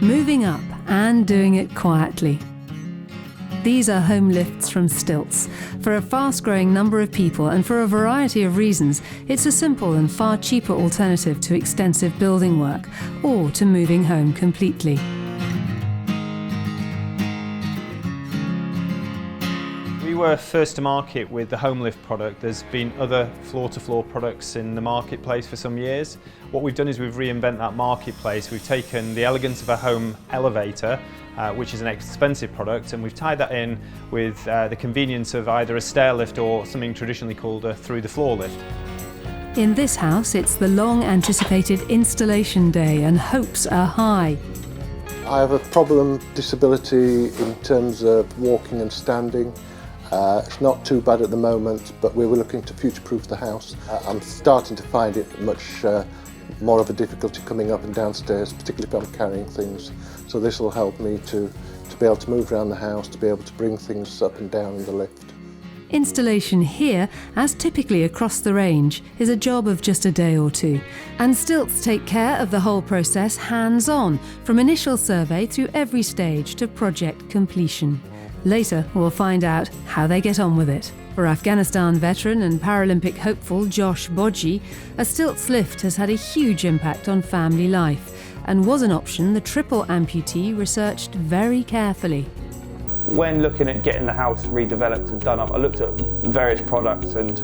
moving up and doing it quietly. These are home lifts from Stiltz. For a fast-growing number of people and for a variety of reasons, it's a simple and far cheaper alternative to extensive building work or to moving home completely. We were first to market with the homelift product. There's been other floor-to-floor products in the marketplace for some years. What we've done is we've reinvented that marketplace. We've taken the elegance of a home elevator, which is an expensive product, and we've tied that in with the convenience of either a stair lift or something traditionally called a through-the-floor lift. In this house, it's the long-anticipated installation day and hopes are high. I have a problem disability in terms of walking and standing. It's not too bad at the moment, but we were looking to future-proof the house. I'm starting to find it much more of a difficulty coming up and downstairs, particularly if I'm carrying things. So this will help me to be able to move around the house, to be able to bring things up and down in the lift. Installation here, as typically across the range, is a job of just a day or two. And Stiltz take care of the whole process hands-on, from initial survey through every stage to project completion. Later, we'll find out how they get on with it. For Afghanistan veteran and Paralympic hopeful Josh Bodji, a Stiltz lift has had a huge impact on family life and was an option the triple amputee researched very carefully. When looking at getting the house redeveloped and done up, I looked at various products, and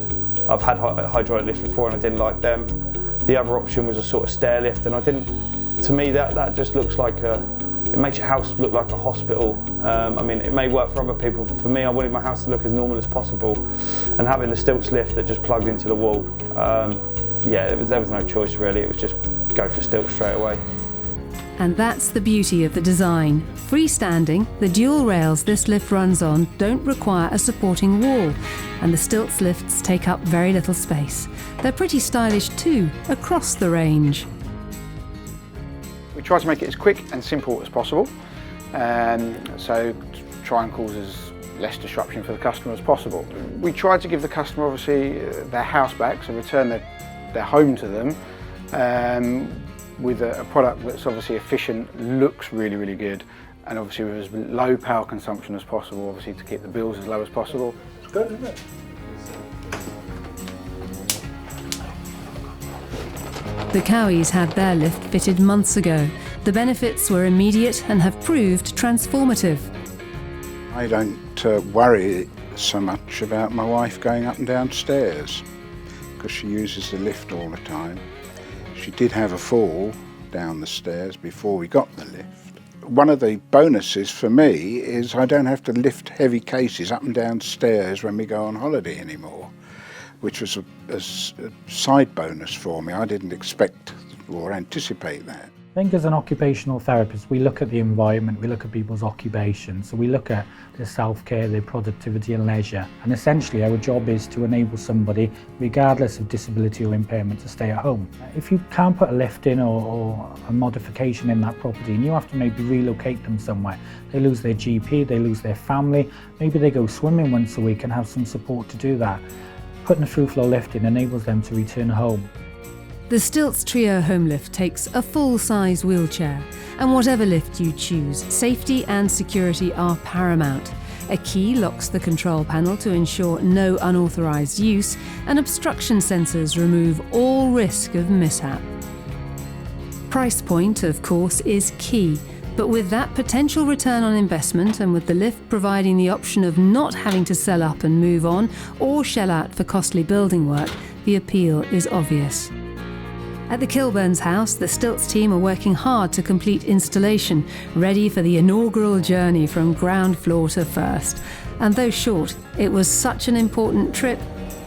I've had hydraulic lifts before and I didn't like them. The other option was a sort of stair lift, and to me that just looks like it makes your house look like a hospital. I mean, it may work for other people, but for me, I wanted my house to look as normal as possible. And having the Stiltz lift that just plugged into the wall, there was no choice really. It was just go for Stiltz straight away. And that's the beauty of the design. Freestanding, the dual rails this lift runs on don't require a supporting wall, and the Stiltz lifts take up very little space. They're pretty stylish too, across the range. We try to make it as quick and simple as possible, so try and cause as less disruption for the customer as possible. We try to give the customer obviously their house back, so return their home to them with a product that's obviously efficient, looks really, really good, and obviously with as low power consumption as possible, obviously to keep the bills as low as possible. It's good, isn't it? The Cowies had their lift fitted months ago. The benefits were immediate and have proved transformative. I don't worry so much about my wife going up and down stairs because she uses the lift all the time. She did have a fall down the stairs before we got the lift. One of the bonuses for me is I don't have to lift heavy cases up and down stairs when we go on holiday anymore, which was a side bonus for me. I didn't expect or anticipate that. I think as an occupational therapist, we look at the environment, we look at people's occupation, so we look at their self-care, their productivity and leisure. And essentially our job is to enable somebody, regardless of disability or impairment, to stay at home. If you can't put a lift in or a modification in that property and you have to maybe relocate them somewhere, they lose their GP, they lose their family, maybe they go swimming once a week and have some support to do that. Putting a through-floor lift in enables them to return home. The Stiltz Trio Home Lift takes a full-size wheelchair, and whatever lift you choose, safety and security are paramount. A key locks the control panel to ensure no unauthorised use, and obstruction sensors remove all risk of mishap. Price point, of course, is key, but with that potential return on investment and with the lift providing the option of not having to sell up and move on or shell out for costly building work, the appeal is obvious. At the Kilburns house, the Stiltz team are working hard to complete installation, ready for the inaugural journey from ground floor to first. And though short, it was such an important trip,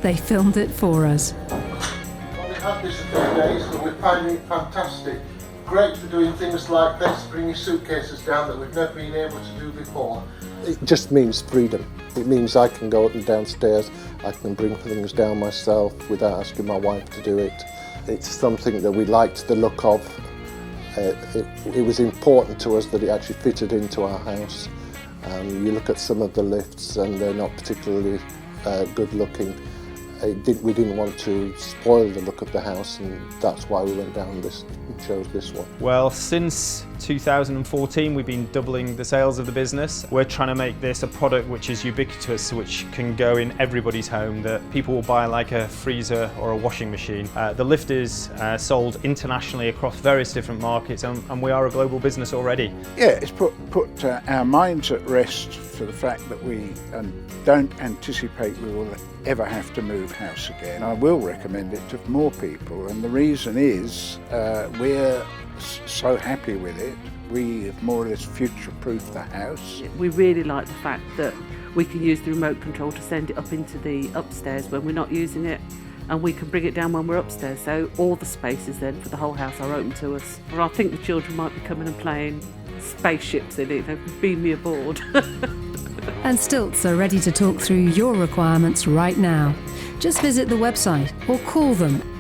they filmed it for us. Well, we had this a few days, but we're finding it fantastic. Great for doing things like this, bringing suitcases down that we've never been able to do before. It just means freedom. It means I can go up and downstairs, I can bring things down myself without asking my wife to do it. It's something that we liked the look of. It was important to us that it actually fitted into our house. You look at some of the lifts and they're not particularly good looking. we didn't want to spoil the look of the house, and that's why we went down this and chose this one. Well, since 2014 we've been doubling the sales of the business. We're trying to make this a product which is ubiquitous, which can go in everybody's home, that people will buy like a freezer or a washing machine. The lift is sold internationally across various different markets, and we are a global business already. Yeah, it's put our minds at rest for the fact that we don't anticipate we will ever have to move house again. I will recommend it to more people, and the reason is we're so happy with it. We have more or less future-proofed the house. We really like the fact that we can use the remote control to send it up into the upstairs when we're not using it, and we can bring it down when we're upstairs, so all the spaces then for the whole house are open to us. And I think the children might be coming and playing spaceships in it. They've beamed me aboard. And Stiltz are ready to talk through your requirements right now. Just visit the website or call them